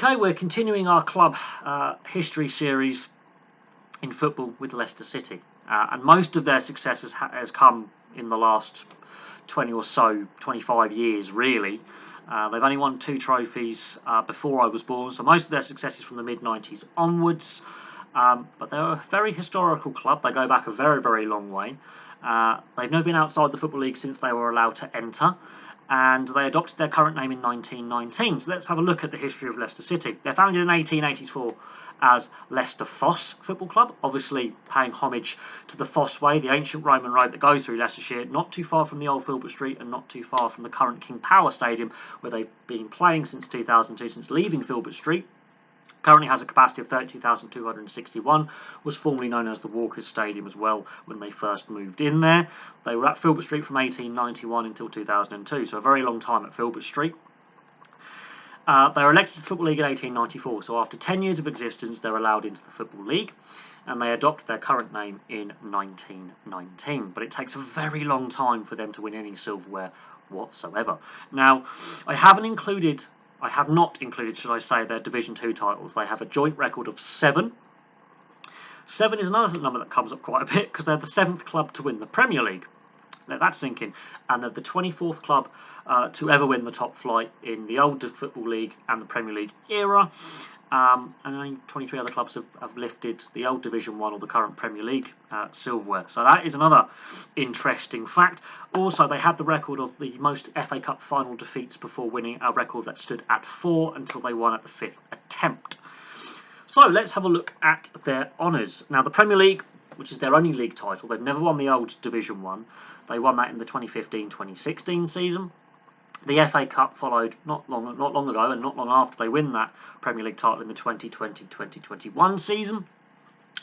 Okay, we're continuing our club history series in football with Leicester City, and most of their success has come in the last 20 or so, 25 years really. They've only won 2 trophies before I was born, so most of their success is from the mid-90s onwards. But they're a very historical club. They go back a very, very long way. They've never been outside the Football League since they were allowed to enter, and they adopted their current name in 1919. So let's have a look at the history of Leicester City. They're founded in 1884 as Leicester Fosse Football Club, obviously paying homage to the Fosse Way, the ancient Roman road that goes through Leicestershire, not too far from the old Filbert Street and not too far from the current King Power Stadium, where they've been playing since 2002, since leaving Filbert Street. Currently has a capacity of 32,261, was formerly known as the Walkers Stadium as well when they first moved in there. They were at Filbert Street from 1891 until 2002, so a very long time at Filbert Street. They were elected to the Football League in 1894, so after 10 years of existence they're allowed into the Football League, and they adopt their current name in 1919. But it takes a very long time for them to win any silverware whatsoever. Now, I have not included, should I say, their Division 2 titles. They have a joint record of 7. 7 is another number that comes up quite a bit because they're the 7th club to win the Premier League. Let that sink in. And they're the 24th club to ever win the top flight in the old Football League and the Premier League era. And only 23 other clubs have lifted the old Division 1 or the current Premier League silverware. So that is another interesting fact. Also, they had the record of the most FA Cup final defeats before winning, a record that stood at 4 until they won at the 5th attempt. So let's have a look at their honours. Now, the Premier League, which is their only league title, they've never won the old Division 1. They won that in the 2015-2016 season. The FA Cup followed not long ago, and not long after they win that Premier League title in the 2020-2021 season.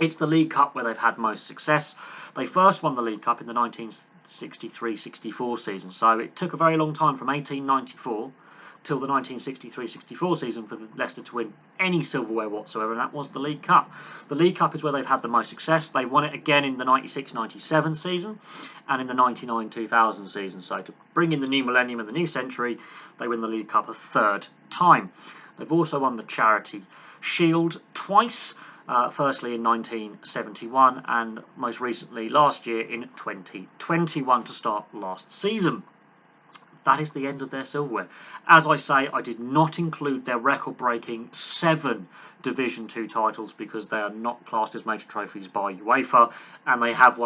It's the League Cup where they've had most success. They first won the League Cup in the 1963-64 season, so it took a very long time from 1894 till the 1963-64 season for Leicester to win any silverware whatsoever, and that was the League Cup. The League Cup is where they've had the most success. They won it again in the 96-97 season and in the 99-2000 season. So to bring in the new millennium and the new century, they win the League Cup a 3rd time. They've also won the Charity Shield twice, firstly in 1971 and most recently last year in 2021 to start last season. That is the end of their silverware. As I say, I did not include their record-breaking 7 Division 2 titles because they are not classed as major trophies by UEFA, and they've had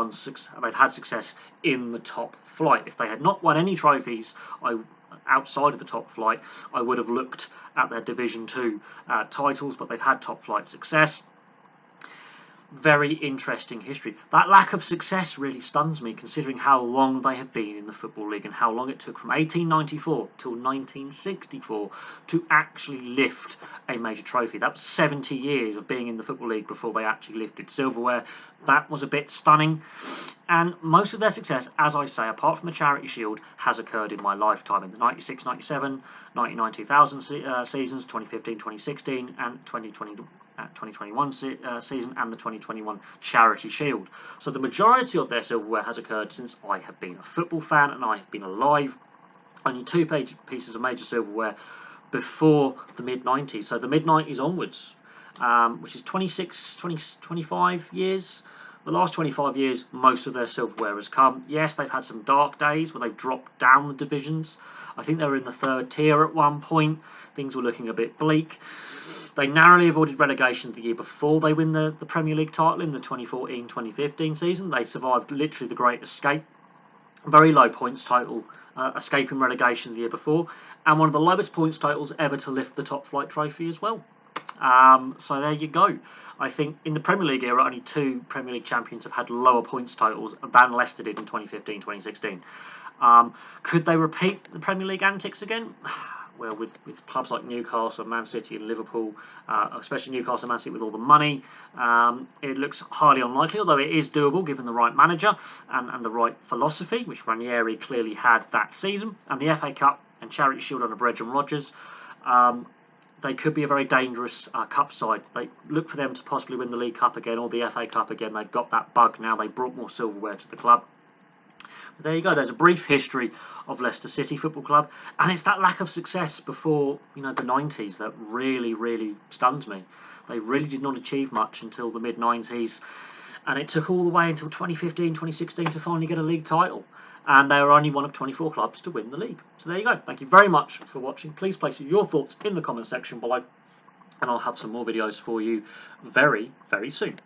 success in the top flight. If they had not won any trophies outside of the top flight, I would have looked at their Division 2 titles, but they've had top flight success. Very interesting history. That lack of success really stuns me, considering how long they have been in the Football League and how long it took from 1894 till 1964 to actually lift a major trophy. That was 70 years of being in the Football League before they actually lifted silverware. That was a bit stunning. And most of their success, as I say, apart from the Charity Shield, has occurred in my lifetime in the 96-97, 99-2000 seasons, 2015-2016 and 2021 season and the 2021 Charity Shield. So the majority of their silverware has occurred since I have been a football fan and I have been alive. Only 2 pieces of major silverware before the mid-90s. So the mid-90s onwards, which is 25 years. The last 25 years, most of their silverware has come. Yes, they've had some dark days where they've dropped down the divisions. I think they were in the 3rd tier at one point. Things were looking a bit bleak. They narrowly avoided relegation the year before they win the Premier League title in the 2014-2015 season. They survived literally the Great Escape. Very low points total, escaping relegation the year before. And one of the lowest points totals ever to lift the top flight trophy as well. So there you go. I think in the Premier League era, only 2 Premier League champions have had lower points totals than Leicester did in 2015-2016. Could they repeat the Premier League antics again? Well, with clubs like Newcastle, Man City and Liverpool, especially Newcastle and Man City with all the money, it looks highly unlikely, although it is doable given the right manager and the right philosophy, which Ranieri clearly had that season. And the FA Cup and Charity Shield under Brendan Rodgers, they could be a very dangerous cup side. They look for them to possibly win the League Cup again or the FA Cup again. They've got that bug now. They brought more silverware to the club. There you go. There's a brief history of Leicester City Football Club, and it's that lack of success before the 90s that really stuns me. They really did not achieve much until the mid 90s, and it took all the way until 2015, 2016 to finally get a league title. And they were only one of 24 clubs to win the league. So there you go. Thank you very much for watching. Please place your thoughts in the comment section below, and I'll have some more videos for you very soon.